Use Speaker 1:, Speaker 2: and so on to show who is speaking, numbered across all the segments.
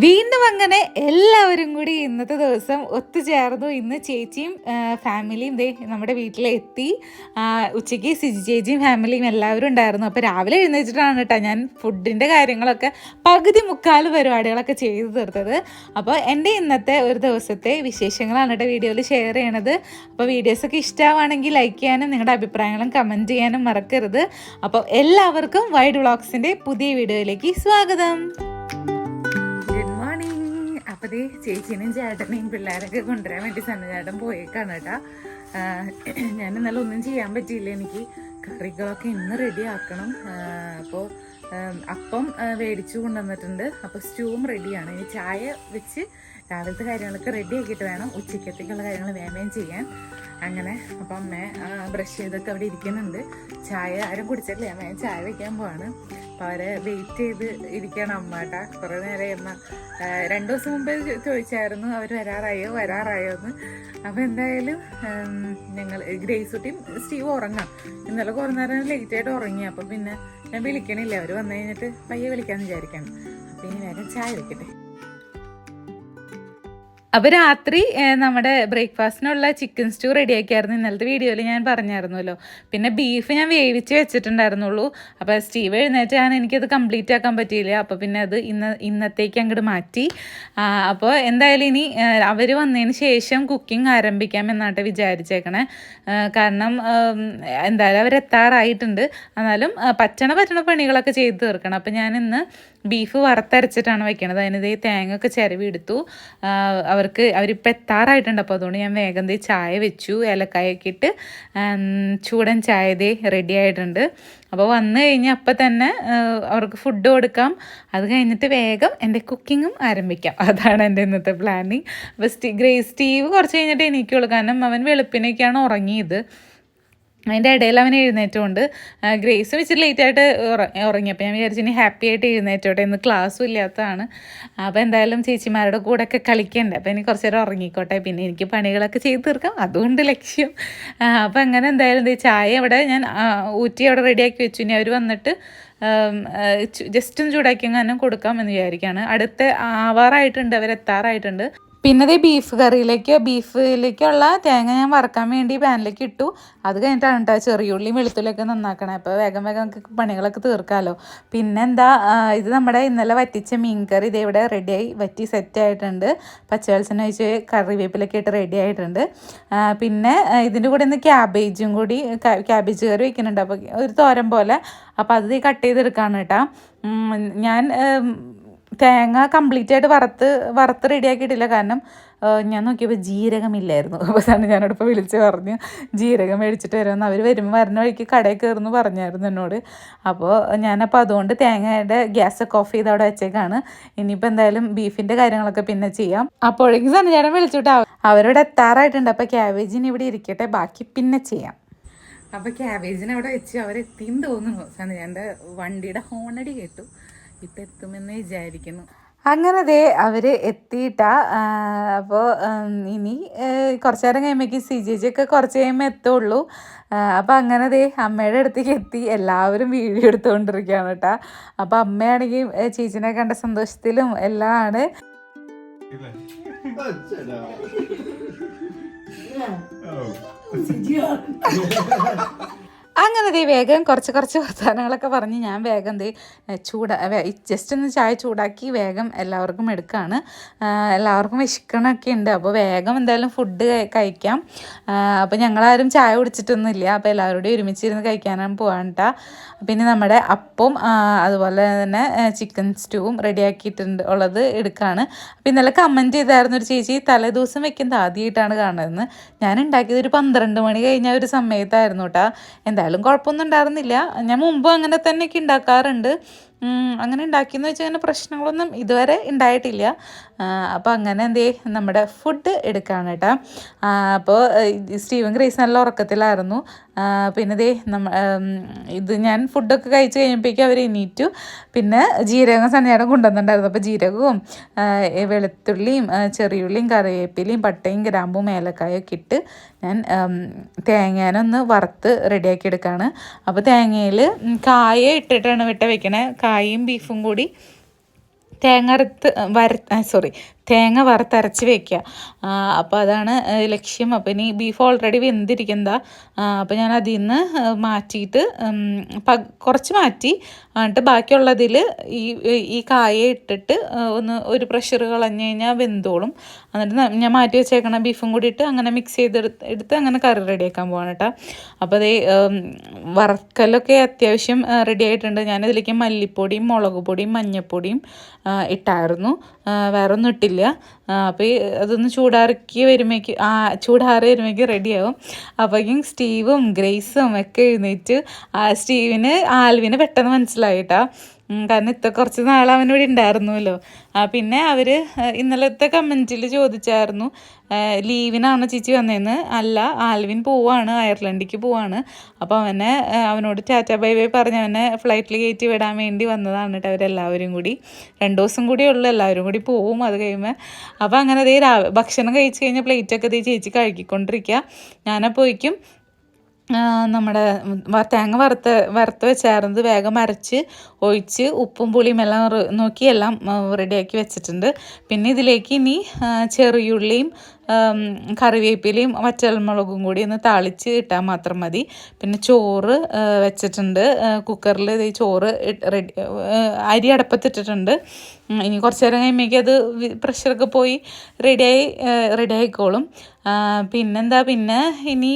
Speaker 1: വീണ്ടും അങ്ങനെ എല്ലാവരും കൂടി ഇന്നത്തെ ദിവസം ഒത്തുചേർന്നു. ഇന്ന് ചേച്ചിയും ഫാമിലിയും ദേ നമ്മുടെ വീട്ടിലെത്തി. ഉച്ചയ്ക്ക് സിജി ചേച്ചിയും ഫാമിലിയും എല്ലാവരും ഉണ്ടായിരുന്നു. അപ്പോൾ രാവിലെ എഴുന്നേറ്റിട്ടാണ് കേട്ടോ ഞാൻ ഫുഡിൻ്റെ കാര്യങ്ങളൊക്കെ പകുതി മുക്കാൽ പരിപാടികളൊക്കെ ചെയ്തു തീർത്തത്. അപ്പോൾ എൻ്റെ ഇന്നത്തെ ഒരു ദിവസത്തെ വിശേഷങ്ങളാണ് കേട്ടോ വീഡിയോയിൽ ഷെയർ ചെയ്യണത്. അപ്പോൾ വീഡിയോസൊക്കെ ഇഷ്ടമാണെങ്കിൽ ലൈക്ക് ചെയ്യാനും നിങ്ങളുടെ അഭിപ്രായങ്ങളും കമൻറ്റ് ചെയ്യാനും മറക്കരുത്. അപ്പോൾ എല്ലാവർക്കും വൈഡ് വ്ളോഗ്സിൻ്റെ പുതിയ വീഡിയോയിലേക്ക് സ്വാഗതം. അപ്പോൾ ദേ ചേച്ചീനെയും ചേട്ടനെയും പിള്ളേരൊക്കെ കൊണ്ടുവരാൻ വേണ്ടി സന്നചേട്ടൻ പോയേക്കാണ് കേട്ടോ. ഞാൻ ഇന്നലെ ഒന്നും ചെയ്യാൻ പറ്റിയില്ല. എനിക്ക് കറികളൊക്കെ ഇന്ന് റെഡി ആക്കണം. അപ്പോൾ അപ്പം മേടിച്ചു കൊണ്ടുവന്നിട്ടുണ്ട്. അപ്പോൾ സ്റ്റൂവും റെഡിയാണ്. ഇനി ചായ വെച്ച് രാവിലത്തെ കാര്യങ്ങളൊക്കെ റെഡി ആക്കിയിട്ട് വേണം ഉച്ചക്കത്തേക്കുള്ള കാര്യങ്ങൾ വേഗം ചെയ്യാൻ. അങ്ങനെ അപ്പം അമ്മ ബ്രഷ് ചെയ്തൊക്കെ അവിടെ ഇരിക്കുന്നുണ്ട്. ചായ ആരും കുടിച്ചിട്ടില്ല. അമ്മ ചായ വയ്ക്കാൻ പോവാണ്. അപ്പോൾ അവരെ വെയിറ്റ് ചെയ്ത് ഇരിക്കണം അമ്മ കേട്ടാ. കുറേ നേരം അമ്മ 2 ദിവസം മുമ്പ് ചോദിച്ചായിരുന്നു അവർ വരാറായോ എന്ന്. അപ്പോൾ എന്തായാലും ഞങ്ങൾ ഗ്രേസുട്ടിയും സ്റ്റീവ് ഉറങ്ങാം. ഇന്നലെ കുറേ നേരം ലേറ്റായിട്ട് ഉറങ്ങി. അപ്പോൾ പിന്നെ ഞാൻ വിളിക്കണില്ല. അവർ വന്നു കഴിഞ്ഞിട്ട് പയ്യെ വിളിക്കാമെന്ന് വിചാരിക്കണം. അപ്പോൾ ഇനി വേഗം ചായ വെക്കട്ടെ. അപ്പോൾ രാത്രി നമ്മുടെ ബ്രേക്ക്ഫാസ്റ്റിനുള്ള ചിക്കൻ സ്റ്റൂ റെഡിയാക്കിയായിരുന്നു. ഇന്നലത്തെ വീഡിയോയിൽ ഞാൻ പറഞ്ഞായിരുന്നല്ലോ. പിന്നെ ബീഫ് ഞാൻ വേവിച്ച് വെച്ചിട്ടുണ്ടായിരുന്നുള്ളൂ. അപ്പോൾ സ്റ്റീവ് എഴുന്നേറ്റ് എനിക്കത് കംപ്ലീറ്റ് ആക്കാൻ പറ്റിയില്ല. അപ്പോൾ പിന്നെ അത് ഇന്നത്തേക്ക് അങ്ങോട്ട് മാറ്റി. അപ്പോൾ എന്തായാലും ഇനി അവർ വന്നതിന് ശേഷം കുക്കിംഗ് ആരംഭിക്കാമെന്നാട്ടെ വിചാരിച്ചേക്കണേ. കാരണം എന്തായാലും അവരെത്താറായിട്ടുണ്ട്. എന്നാലും പറ്റണ പണികളൊക്കെ ചെയ്ത് തീർക്കണം. അപ്പോൾ ഞാൻ ഇന്ന് ബീഫ് വറുത്തരച്ചിട്ടാണ് വെക്കണത്. അതിന് തേങ്ങ ഒക്കെ ചിരവി എടുത്തു. അവരിപ്പോൾ എത്താറായിട്ടുണ്ട്. അപ്പോൾ അതുകൊണ്ട് ഞാൻ വേഗം ചായ വെച്ചു. ഏലക്കായൊക്കെ ഇട്ട് ചൂടൻ ചായ റെഡി ആയിട്ടുണ്ട്. അപ്പോൾ വന്നു കഴിഞ്ഞാൽ അപ്പം തന്നെ അവർക്ക് ഫുഡ് കൊടുക്കാം. അത് കഴിഞ്ഞിട്ട് വേഗം എൻ്റെ കുക്കിങ്ങും ആരംഭിക്കാം. അതാണ് എൻ്റെ ഇന്നത്തെ പ്ലാനിങ്. അപ്പോൾ സ്റ്റീവ് കുറച്ച് കഴിഞ്ഞിട്ട് എനിക്കുള്ളൂ. കാരണം അവൻ വെളുപ്പിനൊക്കെയാണ് ഉറങ്ങിയത്. അതിൻ്റെ ഇടയിൽ അവൻ എഴുന്നേറ്റുകൊണ്ട് ഗ്രേസും ഇച്ചിരി ലേറ്റായിട്ട് ഉറങ്ങി. അപ്പോൾ ഞാൻ വിചാരിച്ചു ഇനി ഹാപ്പി ആയിട്ട് എഴുന്നേറ്റോട്ടെ. ഇന്ന് ക്ലാസ്സും ഇല്ലാത്തതാണ്. അപ്പോൾ എന്തായാലും ചേച്ചിമാരുടെ കൂടെയൊക്കെ കളിക്കണ്ടേ. അപ്പോൾ ഇനി കുറച്ച് നേരം ഉറങ്ങിക്കോട്ടെ. പിന്നെ എനിക്ക് പണികളൊക്കെ ചെയ്ത് തീർക്കാം. അതുകൊണ്ട് ലക്ഷ്യം. അപ്പോൾ അങ്ങനെ എന്തായാലും ചായ അവിടെ ഞാൻ ഊറ്റി അവിടെ റെഡിയാക്കി വെച്ചു. ഇനി അവർ വന്നിട്ട് ജസ്റ്റ് ഒന്ന് ചൂടാക്കി അങ്ങനെ കൊടുക്കാം എന്ന് വിചാരിക്കുകയാണ്. അടുത്ത് ആവാറായിട്ടുണ്ട്, അവരെത്താറായിട്ടുണ്ട്. പിന്നെ ബീഫിലേക്കുള്ള തേങ്ങ ഞാൻ വറക്കാൻ വേണ്ടി പാനിലേക്ക് ഇട്ടു. അത് കഴിഞ്ഞിട്ടാണ് കേട്ടോ ചെറിയുള്ളിയും വെളുത്തുള്ളിയൊക്കെ നന്നാക്കണം. അപ്പോൾ വേഗം നമുക്ക് പണികളൊക്കെ തീർക്കാമല്ലോ. പിന്നെന്താ, ഇത് നമ്മുടെ ഇന്നലെ വറ്റിച്ച മീൻകറി ഇവിടെ റെഡിയായി വറ്റി സെറ്റായിട്ടുണ്ട്. പച്ചവെളിച്ചെണ്ണ ഒഴിച്ച് കറിവേപ്പിലൊക്കെ ഇട്ട് റെഡി ആയിട്ടുണ്ട്. പിന്നെ ഇതിൻ്റെ കൂടെ ഇന്ന് ക്യാബേജ് കറി വയ്ക്കുന്നുണ്ട്. അപ്പോൾ ഒരു തോരൻ പോലെ. അപ്പോൾ അത് കട്ട് ചെയ്തെടുക്കാണ് കേട്ടോ. ഞാൻ തേങ്ങ കംപ്ലീറ്റ് ആയിട്ട് വറുത്ത് റെഡിയാക്കിയിട്ടില്ല. കാരണം ഞാൻ നോക്കിയപ്പോൾ ജീരകമില്ലായിരുന്നു. അപ്പോൾ ഞാനോടൊപ്പം വിളിച്ച് പറഞ്ഞു ജീരകം മേടിച്ചിട്ട് വരുമെന്ന്. അവർ വരുന്ന വഴിക്ക് കടയിൽ കയറുമെന്ന് പറഞ്ഞായിരുന്നു എന്നോട്. അപ്പോൾ ഞാനപ്പോൾ അതുകൊണ്ട് തേങ്ങയുടെ ഗ്യാസൊക്കെ ഓഫ് ചെയ്ത് അവിടെ വെച്ചേക്കാണ്. ഇനിയിപ്പോൾ എന്തായാലും ബീഫിൻ്റെ കാര്യങ്ങളൊക്കെ പിന്നെ ചെയ്യാം. അപ്പോഴേക്കും സന്നിചേട്ടൻ വിളിച്ചിട്ട് അവരോട് എത്താറായിട്ടുണ്ട്. അപ്പോൾ ക്യാബേജിന് ഇവിടെ ഇരിക്കട്ടെ, ബാക്കി പിന്നെ ചെയ്യാം. അപ്പോൾ ക്യാബേജിന് അവിടെ വെച്ച് അവരെത്തിന്ന് തോന്നുന്നു. സന്നിചേട്ടൻ്റെ വണ്ടിയുടെ ഹോണടി കേട്ടു. ഇപ്പം എത്തുമെന്ന് വിചാരിക്കുന്നു. അങ്ങനെ അവർ എത്തിയിട്ടാ. അപ്പോൾ ഇനി കുറച്ച് നേരം കഴിയുമ്പോഴേക്കും സിജിയൊക്കെ കുറച്ച് കഴിയുമ്പോൾ എത്തുള്ളൂ. അപ്പോൾ അങ്ങനെ അമ്മയുടെ അടുത്തേക്ക് എത്തി. എല്ലാവരും വീഡിയോ എടുത്തുകൊണ്ടിരിക്കുകയാണ് കേട്ടോ. അപ്പോൾ അമ്മയാണെങ്കിൽ ചേച്ചിനെ കണ്ട സന്തോഷത്തിലും എല്ലാം ആണ്. അങ്ങനെ വേഗം കുറച്ച് വർത്തമാനങ്ങളൊക്കെ പറഞ്ഞ് ഞാൻ വേഗം ജസ്റ്റ് ഒന്ന് ചായ ചൂടാക്കി വേഗം എല്ലാവർക്കും എടുക്കുകയാണ്. എല്ലാവർക്കും വിശക്കണമൊക്കെ ഉണ്ട്. അപ്പോൾ വേഗം എന്തായാലും ഫുഡ് കഴിക്കാം. അപ്പോൾ ഞങ്ങളാരും ചായ കുടിച്ചിട്ടൊന്നുമില്ല. അപ്പോൾ എല്ലാവരുടെയും ഒരുമിച്ചിരുന്ന് കഴിക്കാനാണ് പോകാനിട്ടാ. പിന്നെ നമ്മുടെ അപ്പം അതുപോലെ തന്നെ ചിക്കൻ സ്റ്റൂവും റെഡിയാക്കിയിട്ടുണ്ട് ഉള്ളത് എടുക്കുകയാണ്. അപ്പോൾ ഇന്നലെ കമൻറ്റ് ചെയ്തായിരുന്നു ഒരു ചേച്ചി, തലേദിവസം വെക്കുന്നത് ആദ്യമായിട്ടാണ് കാണുന്നതെന്ന്. ഞാൻ ഉണ്ടാക്കിയത് ഒരു 12 മണി കഴിഞ്ഞ ഒരു സമയത്തായിരുന്നു കേട്ടോ. എന്തായാലും കുഴപ്പമൊന്നും ഉണ്ടായിരുന്നില്ല. ഞാൻ മുമ്പ് അങ്ങനെ തന്നെയൊക്കെ ഉണ്ടാക്കാറുണ്ട്. അങ്ങനെ ഉണ്ടാക്കിയെന്ന് വെച്ചാൽ അങ്ങനെ പ്രശ്നങ്ങളൊന്നും ഇതുവരെ ഉണ്ടായിട്ടില്ല. അപ്പോൾ അങ്ങനെ നമ്മുടെ ഫുഡ് എടുക്കുകയാണ് കേട്ടോ. അപ്പോൾ സ്റ്റീവൻ ഗ്രേസ് നല്ല ഉറക്കത്തിലായിരുന്നു. പിന്നെ ഇത് ഞാൻ ഫുഡൊക്കെ കഴിച്ച് കഴിഞ്ഞപ്പോഴേക്കും അവർ എണീറ്റു. പിന്നെ ജീരകം സന്നിചേട്ടൻ കൊണ്ടുവന്നിട്ടുണ്ടായിരുന്നു. അപ്പോൾ ജീരകവും വെളുത്തുള്ളിയും ചെറിയുള്ളിയും കറിവേപ്പിലയും പട്ടയും ഗ്രാമ്പും ഏലക്കായൊക്കെ ഇട്ട് ഞാൻ തേങ്ങാനൊന്ന് വറുത്ത് റെഡിയാക്കി എടുക്കുകയാണ്. അപ്പോൾ തേങ്ങയിൽ കായ ഇട്ടിട്ടാണ് വെക്കണേ. കായയും ബീഫും കൂടി തേങ്ങ വറുത്തരച്ച് വയ്ക്കുക. അപ്പോൾ അതാണ് ലക്ഷ്യം. അപ്പോൾ ഇനി ബീഫ് ഓൾറെഡി വെന്തിരിക്കുന്നതാ. അപ്പോൾ ഞാൻ അതിൽ നിന്ന് മാറ്റിയിട്ട് കുറച്ച് മാറ്റി, എന്നിട്ട് ബാക്കിയുള്ളതിൽ ഈ കായ ഇട്ടിട്ട് ഒരു പ്രഷർ കളഞ്ഞ് കഴിഞ്ഞാൽ വെന്തോളും. എന്നിട്ട് ഞാൻ മാറ്റി വെച്ചേക്കണ ബീഫും കൂടി ഇട്ട് അങ്ങനെ മിക്സ് ചെയ്തെടുത്ത് അങ്ങനെ കറി റെഡിയാക്കാൻ പോവാണ് കേട്ടോ. അപ്പോൾ അതേ വറക്കലൊക്കെ അത്യാവശ്യം റെഡി ആയിട്ടുണ്ട്. ഞാനിതിലേക്ക് മല്ലിപ്പൊടിയും മുളക് പൊടിയും മഞ്ഞൾപ്പൊടിയും ഇട്ടായിരുന്നു, വേറെ ഒന്നും ഇട്ടില്ല. അപ്പോൾ അതൊന്ന് ചൂടാറി വരുമ്പോഴേക്ക് റെഡിയാവും. അപ്പോഴേക്കും സ്റ്റീവും ഗ്രേസും ഒക്കെ എഴുന്നേറ്റ്. ആൽവിന് പെട്ടെന്ന് മനസ്സിലായിട്ടാ, കാരണം കുറച്ച് നാൾ അവനിവിടെ ഉണ്ടായിരുന്നല്ലോ. പിന്നെ അവർ ഇന്നലത്തെ കമൻറ്റിൽ ചോദിച്ചായിരുന്നു ലീവിനാണ് ചേച്ചി വന്നതെന്ന്. അല്ല, ആൽവിൻ പോവാണ്, അയർലൻഡിലേക്ക് പോവാണ്. അപ്പോൾ അവനോട് ടാറ്റ ബൈ ബൈ പറഞ്ഞ് അവനെ ഫ്ലൈറ്റിൽ കയറ്റി വിടാൻ വേണ്ടി വന്നതാണ് കേട്ടോ. അവരെല്ലാവരും കൂടി 2 ദിവസം കൂടി ഉള്ളു, എല്ലാവരും കൂടി പോവും അത് കഴിയുമ്പോൾ. അപ്പോൾ അങ്ങനെ ഭക്ഷണം കഴിച്ച് കഴിഞ്ഞാൽ പ്ലേറ്റൊക്കെ ചേച്ചി കഴുകിക്കൊണ്ടിരിക്കുക. ഞാനപ്പോഴേക്കും നമ്മുടെ തേങ്ങ വറുത്ത് വെച്ചായിരുന്നത് വേഗം അരച്ച് ഒഴിച്ച് ഉപ്പും പുളിയും എല്ലാം നോക്കി എല്ലാം റെഡിയാക്കി വെച്ചിട്ടുണ്ട്. പിന്നെ ഇതിലേക്ക് ഇനി ചെറിയുള്ളിയും കറിവേപ്പിലയും വറ്റൽമുളകും കൂടി ഒന്ന് താളിച്ച് ഇട്ടാൽ മാത്രം മതി. പിന്നെ ചോറ് വെച്ചിട്ടുണ്ട് കുക്കറിൽ. ചോറ് അരി അടപ്പത്തിട്ടിട്ടുണ്ട്. ഇനി കുറച്ച് നേരം കഴിയുമ്പോഴേക്കും അത് പ്രഷറൊക്കെ പോയി റെഡിയായിക്കോളും. പിന്നെ ഇനി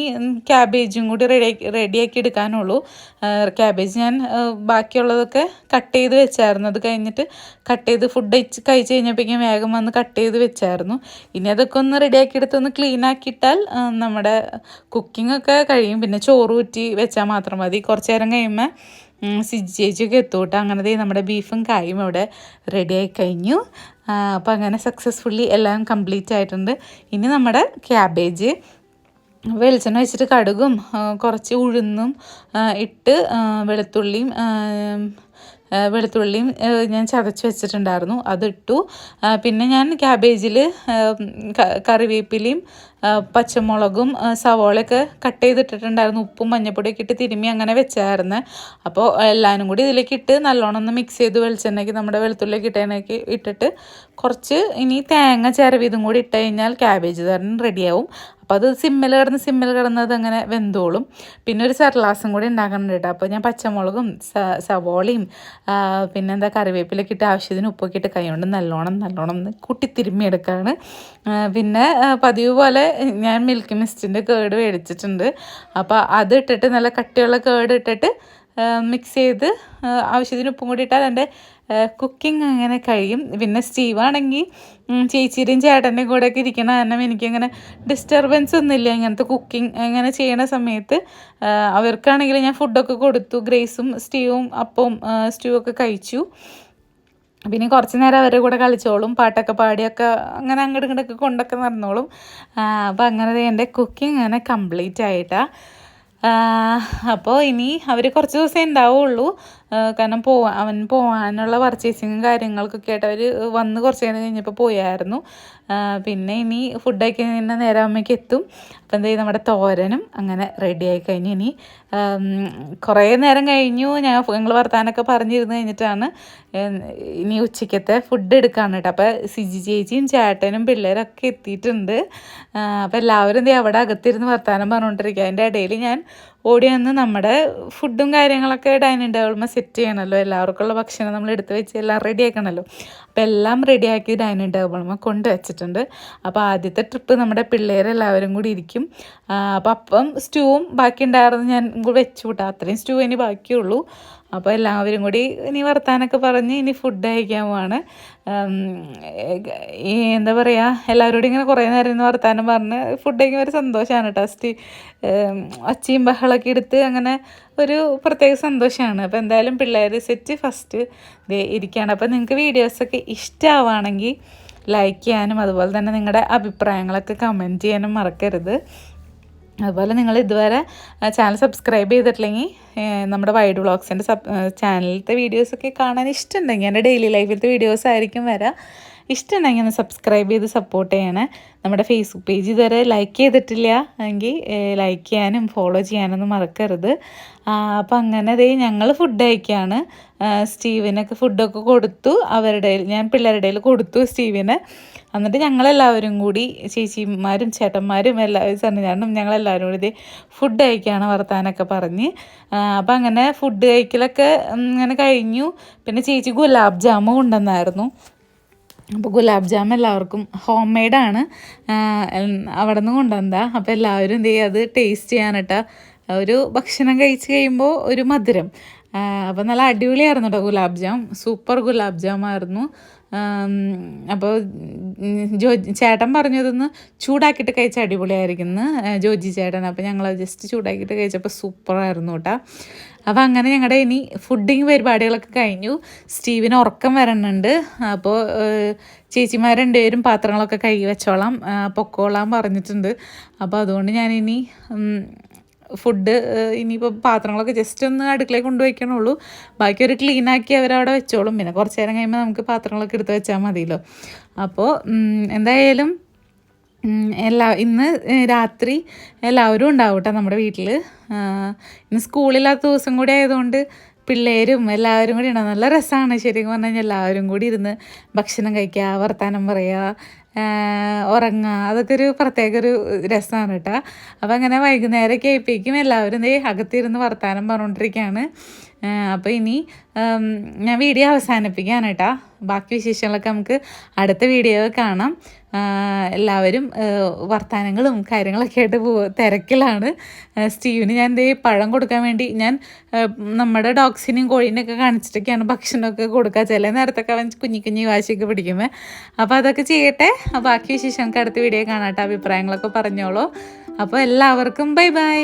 Speaker 1: ക്യാബേജും കൂടി റെഡിയാക്കി എടുക്കാനുള്ളൂ. ക്യാബേജ് ഞാൻ ബാക്കിയുള്ളതൊക്കെ കട്ട് ചെയ്ത് വെച്ചായിരുന്നു. അത് കഴിഞ്ഞിട്ട് ഫുഡ് കഴിച്ച് കഴിഞ്ഞപ്പോഴേക്കും വേഗം വന്ന് കട്ട് ചെയ്ത് വെച്ചായിരുന്നു. ഇനി അതൊക്കെ ഒന്ന് റെഡിയാക്കി എടുത്ത് ഒന്ന് ക്ലീൻ ആക്കിയിട്ടാൽ നമ്മുടെ കുക്കിങ്ങൊക്കെ കഴിയും. പിന്നെ ചോറ് ഊറ്റി വെച്ചാൽ മാത്രം മതി. കുറച്ച് നേരം കഴിയുമ്പോൾ ചേച്ചിയൊക്കെ എത്തൂട്ടോ. അങ്ങനെ നമ്മുടെ ബീഫും കായും ഇവിടെ റെഡിയായി കഴിഞ്ഞു. അപ്പോൾ അങ്ങനെ സക്സസ്ഫുള്ളി എല്ലാം കംപ്ലീറ്റ് ആയിട്ടുണ്ട്. ഇനി നമ്മുടെ ക്യാബേജ് വെളിച്ചെണ്ണ വെച്ചിട്ട് കടുകും കുറച്ച് ഉഴുന്നും ഇട്ട് വെളുത്തുള്ളിയും ഞാൻ ചതച്ച് വെച്ചിട്ടുണ്ടായിരുന്നു, അതിട്ടു. പിന്നെ ഞാൻ ക്യാബേജിൽ കറിവേപ്പിലയും പച്ചമുളകും സവോളയൊക്കെ കട്ട് ചെയ്തിട്ടിട്ടുണ്ടായിരുന്നു. ഉപ്പും മഞ്ഞൾപ്പൊടിയൊക്കെ ഇട്ട് തിരുമ്മി അങ്ങനെ വെച്ചായിരുന്നു. അപ്പോൾ എല്ലാവരും കൂടി ഇതിലേക്ക് ഇട്ട് നല്ലോണം ഒന്ന് മിക്സ് ചെയ്ത് വെളിച്ചെണ്ണയ്ക്ക് നമ്മുടെ വെളുത്തുള്ളിയൊക്കെ ഇട്ടിട്ട് കുറച്ച് ഇനി തേങ്ങ ചിരവിതും കൂടി ഇട്ട് കഴിഞ്ഞാൽ ക്യാബേജ് തോരൻ റെഡിയാവും. അപ്പോൾ അത് സിമ്മിൽ കിടന്നത് അങ്ങനെ വെന്തോളും. പിന്നെ ഒരു സർലാസും കൂടി ഉണ്ടാക്കുന്നുണ്ട് കേട്ടോ. അപ്പോൾ ഞാൻ പച്ചമുളകും സവോളയും പിന്നെന്താ കറിവേപ്പിലൊക്കെ ഇട്ട് ആവശ്യത്തിന് ഉപ്പൊക്കെ ഇട്ട് കൈ കൊണ്ട് നല്ലോണം ഒന്ന് തിരുമ്മി എടുക്കുകയാണ്. പിന്നെ പതിവ് പോലെ ഞാൻ മിൽക്ക് മിസ്റ്റിൻ്റെ കേട് മേടിച്ചിട്ടുണ്ട്. അപ്പോൾ അത് ഇട്ടിട്ട് നല്ല കട്ടിയുള്ള കേട് ഇട്ടിട്ട് മിക്സ് ചെയ്ത് ആവശ്യത്തിന് ഉപ്പും കൂടി ഇട്ടാൽ എൻ്റെ കുക്കിംഗ് അങ്ങനെ കഴിയും. പിന്നെ സ്റ്റീവാണെങ്കിൽ ചേച്ചിയുടെയും ചേട്ടൻ്റെയും കൂടെ ഒക്കെ ഇരിക്കണ കാരണം എനിക്കങ്ങനെ ഡിസ്റ്റർബൻസ് ഒന്നുമില്ല ഇങ്ങനത്തെ കുക്കിംഗ് അങ്ങനെ ചെയ്യണ സമയത്ത്. അവർക്കാണെങ്കിൽ ഞാൻ ഫുഡൊക്കെ കൊടുത്തു. ഗ്രേസും സ്റ്റീവും അപ്പവും സ്റ്റൂവൊക്കെ കഴിച്ചു. പിന്നെ കുറച്ച് നേരം അവരുടെ കൂടെ കളിച്ചോളും, പാട്ടൊക്കെ പാടിയൊക്കെ അങ്ങനെ അങ്ങോട്ടും ഇങ്ങോട്ടൊക്കെ കൊണ്ടൊക്കെ നടന്നോളും. അപ്പോൾ അങ്ങനെ എൻ്റെ കുക്കിംഗ് അങ്ങനെ കംപ്ലീറ്റ് ആയിട്ടാണ്. അപ്പോൾ ഇനി അവർ കുറച്ച് ദിവസമേ ഉണ്ടാവുള്ളൂ, കാരണം അവൻ പോകാനുള്ള പർച്ചേസിങ്ങും കാര്യങ്ങൾക്കൊക്കെ ആയിട്ട് അവർ വന്ന് കുറച്ച് നേരം കഴിഞ്ഞപ്പോൾ പോയായിരുന്നു. പിന്നെ ഇനി ഫുഡൊക്കെ തന്നെ നേരാകുമ്പോഴേക്ക് എത്തും. അപ്പോൾ നമ്മുടെ തോരനും അങ്ങനെ റെഡിയായി കഴിഞ്ഞു. ഇനി കുറേ നേരം കഴിഞ്ഞു ഞങ്ങൾ വർത്താനൊക്കെ പറഞ്ഞിരുന്ന് കഴിഞ്ഞിട്ടാണ് ഇനി ഉച്ചയ്ക്കത്തെ ഫുഡ് എടുക്കാണ് കേട്ടോ. അപ്പോൾ സിജി ചേച്ചിയും ചേട്ടനും പിള്ളേരൊക്കെ എത്തിയിട്ടുണ്ട്. അപ്പോൾ എല്ലാവരും അവിടെ അകത്തിരുന്ന് വർത്താനം പറഞ്ഞുകൊണ്ടിരിക്കുക. അതിൻ്റെ ഇടയിൽ ഞാൻ ഓടി വന്ന് നമ്മുടെ ഫുഡും കാര്യങ്ങളൊക്കെ ഡൈനിങ് ടേബിളിൽ സെറ്റ് ചെയ്യണമല്ലോ. എല്ലാവർക്കുള്ള ഭക്ഷണം നമ്മൾ എടുത്ത് വെച്ച് എല്ലാം റെഡി ആക്കണമല്ലോ. അപ്പോൾ എല്ലാം റെഡിയാക്കി ഡൈനിങ് ടേബിളിൽ കൊണ്ടുവച്ചിട്ടുണ്ട്. അപ്പോൾ ആദ്യത്തെ ട്രിപ്പ് നമ്മുടെ പിള്ളേരെല്ലാവരും കൂടി ഇരിക്കും. അപ്പോൾ അപ്പം സ്റ്റൂവും ബാക്കി ഉണ്ടായിരുന്നു, ഞാൻ വെച്ചു കൂട്ടാം. അത്രയും സ്റ്റൂ ഇനി ബാക്കിയുള്ളൂ. അപ്പോൾ എല്ലാവരും കൂടി ഇനി വർത്താനൊക്കെ പറഞ്ഞ് ഇനി ഫുഡ് കഴിക്കാൻ പോവാണ്. എന്താ പറയുക, എല്ലാവരോടും ഇങ്ങനെ കുറേ നേരം ഇന്ന് വർത്താനം പറഞ്ഞ് ഫുഡ് കഴിക്കുമ്പോൾ ഒരു സന്തോഷമാണ് കേട്ടോ. ഒച്ചയും ബഹളമൊക്കെ എടുത്ത് അങ്ങനെ ഒരു പ്രത്യേക സന്തോഷമാണ്. അപ്പോൾ എന്തായാലും പിള്ളേർ സെറ്റ് ഫസ്റ്റ് ഇരിക്കുകയാണ്. അപ്പോൾ നിങ്ങൾക്ക് വീഡിയോസൊക്കെ ഇഷ്ടമാവുകയാണെങ്കിൽ ലൈക്ക് ചെയ്യാനും അതുപോലെ തന്നെ നിങ്ങളുടെ അഭിപ്രായങ്ങളൊക്കെ കമൻറ്റ് ചെയ്യാനും മറക്കരുത്. അതുപോലെ നിങ്ങൾ ഇതുവരെ ചാനൽ സബ്സ്ക്രൈബ് ചെയ്തിട്ടില്ലെങ്കിൽ നമ്മുടെ വൈഡ് വ്ളോഗ്സിൻ്റെ ചാനലിലത്തെ വീഡിയോസൊക്കെ കാണാൻ ഇഷ്ടമുണ്ടെങ്കിൽ എൻ്റെ ഡെയിലി ലൈഫിലത്തെ വീഡിയോസ് ആയിരിക്കും വരാം. ഇഷ്ടമുണ്ടെങ്കിൽ ഒന്ന് സബ്സ്ക്രൈബ് ചെയ്ത് സപ്പോർട്ട് ചെയ്യണേ. നമ്മുടെ ഫേസ്ബുക്ക് പേജ് ഇതുവരെ ലൈക്ക് ചെയ്തിട്ടില്ല എങ്കിൽ ലൈക്ക് ചെയ്യാനും ഫോളോ ചെയ്യാനൊന്നും മറക്കരുത്. അപ്പം അങ്ങനെ ഞങ്ങൾ ഫുഡ് കഴിക്കുകയാണ്. സ്റ്റീവിനൊക്കെ ഫുഡൊക്കെ കൊടുത്തു, ഞാൻ പിള്ളേരുടെ കൊടുത്തു സ്റ്റീവിന്. എന്നിട്ട് ഞങ്ങളെല്ലാവരും കൂടി ചേച്ചിമാരും ചേട്ടന്മാരും എല്ലാവരും സന്നിധാനം ഞങ്ങളെല്ലാവരും കൂടി ഫുഡ് കഴിക്കുകയാണ് വർത്താനൊക്കെ പറഞ്ഞ്. അപ്പം അങ്ങനെ ഫുഡ് കഴിക്കലൊക്കെ അങ്ങനെ കഴിഞ്ഞു. പിന്നെ ചേച്ചി ഗുലാബ് ജാമുൻ കൊണ്ടുവന്നായിരുന്നു. അപ്പോൾ ഗുലാബ് ജാം എല്ലാവർക്കും ഹോം മെയ്ഡാണ്, അവിടെ നിന്ന് കൊണ്ടുവന്നതാണ്. അപ്പോൾ എല്ലാവരും എന്ത് ചെയ്യുക, അത് ടേസ്റ്റ് ചെയ്യാനിട്ടാ ഒരു ഭക്ഷണം കഴിച്ച് കഴിയുമ്പോൾ ഒരു മധുരം. അപ്പോൾ നല്ല അടിപൊളിയായിരുന്നു കേട്ടോ ഗുലാബ് ജാം, സൂപ്പർ ഗുലാബ് ജാമായിരുന്നു. അപ്പോൾ ചേട്ടൻ പറഞ്ഞതൊന്ന് ചൂടാക്കിയിട്ട് കഴിച്ച അടിപൊളിയായിരിക്കുന്നു ജോജി ചേട്ടൻ. അപ്പോൾ ഞങ്ങൾ ജസ്റ്റ് ചൂടാക്കിയിട്ട് കഴിച്ചപ്പോൾ സൂപ്പറായിരുന്നു കേട്ടോ. അപ്പോൾ അങ്ങനെ ഞങ്ങളുടെ ഇനി ഫുഡിങ് പരിപാടികളൊക്കെ കഴിഞ്ഞു. സ്റ്റീവിന് ഉറക്കം വരണുണ്ട്. അപ്പോൾ ചേച്ചിമാർ രണ്ടുപേരും പാത്രങ്ങളൊക്കെ കഴുകി വെച്ചോളാം, പൊക്കോളാൻ പറഞ്ഞിട്ടുണ്ട്. അപ്പോൾ അതുകൊണ്ട് ഞാനിനി ഫുഡ് ഇനിയിപ്പോൾ പാത്രങ്ങളൊക്കെ ജസ്റ്റ് ഒന്ന് അടുക്കളയിൽ കൊണ്ടുവയ്ക്കണുള്ളൂ. ബാക്കി ഒരു ക്ലീനാക്കി അവരവിടെ വെച്ചോളും. പിന്നെ കുറച്ച് നേരം കഴിയുമ്പോൾ നമുക്ക് പാത്രങ്ങളൊക്കെ എടുത്ത് വെച്ചാൽ മതിയല്ലോ. അപ്പോൾ എന്തായാലും ഇന്ന് രാത്രി എല്ലാവരും ഉണ്ടാവും കേട്ടോ നമ്മുടെ വീട്ടിൽ. ഇന്ന് സ്കൂളില്ലാത്ത ദിവസം കൂടി ആയതുകൊണ്ട് പിള്ളേരും എല്ലാവരും കൂടി ഉണ്ടാവും. നല്ല രസമാണ് ശരിക്കും പറഞ്ഞു കഴിഞ്ഞാൽ. എല്ലാവരും കൂടി ഇരുന്ന് ഭക്ഷണം കഴിക്കുക, വർത്താനം പറയുക, ഉറങ്ങുക, അതൊക്കെ ഒരു പ്രത്യേക ഒരു രസമാണ് കേട്ടോ. അപ്പോൾ അങ്ങനെ വൈകുന്നേരമൊക്കെ ആയിപ്പോഴേക്കും എല്ലാവരും അകത്തിരുന്ന് വർത്താനം പറഞ്ഞുകൊണ്ടിരിക്കുകയാണ്. അപ്പോൾ ഇനി ഞാൻ വീഡിയോ അവസാനിപ്പിക്കുകയാണ് കേട്ടോ. ബാക്കി വിശേഷങ്ങളൊക്കെ നമുക്ക് അടുത്ത വീഡിയോ കാണാം. എല്ലാവരും വർത്താനങ്ങളും കാര്യങ്ങളൊക്കെ ആയിട്ട് തിരക്കിലാണ്. സ്റ്റീവിന് ഞാൻ പഴം കൊടുക്കാൻ വേണ്ടി ഞാൻ നമ്മുടെ ഡോഗ്സിനെയും കോഴീനെയൊക്കെ കാണിച്ചിട്ടൊക്കെയാണ് ഭക്ഷണമൊക്കെ കൊടുക്കുക. ചില നേരത്തൊക്കെ അവൻ കുഞ്ഞി വാശിയൊക്കെ പിടിക്കുമ്പോൾ. അപ്പോൾ അതൊക്കെ ചെയ്യട്ടെ. ബാക്കി വിശേഷം നമുക്ക് അടുത്ത വീഡിയോ കാണാം കേട്ടോ. അഭിപ്രായങ്ങളൊക്കെ പറഞ്ഞോളൂ. അപ്പോൾ എല്ലാവർക്കും ബൈ ബൈ.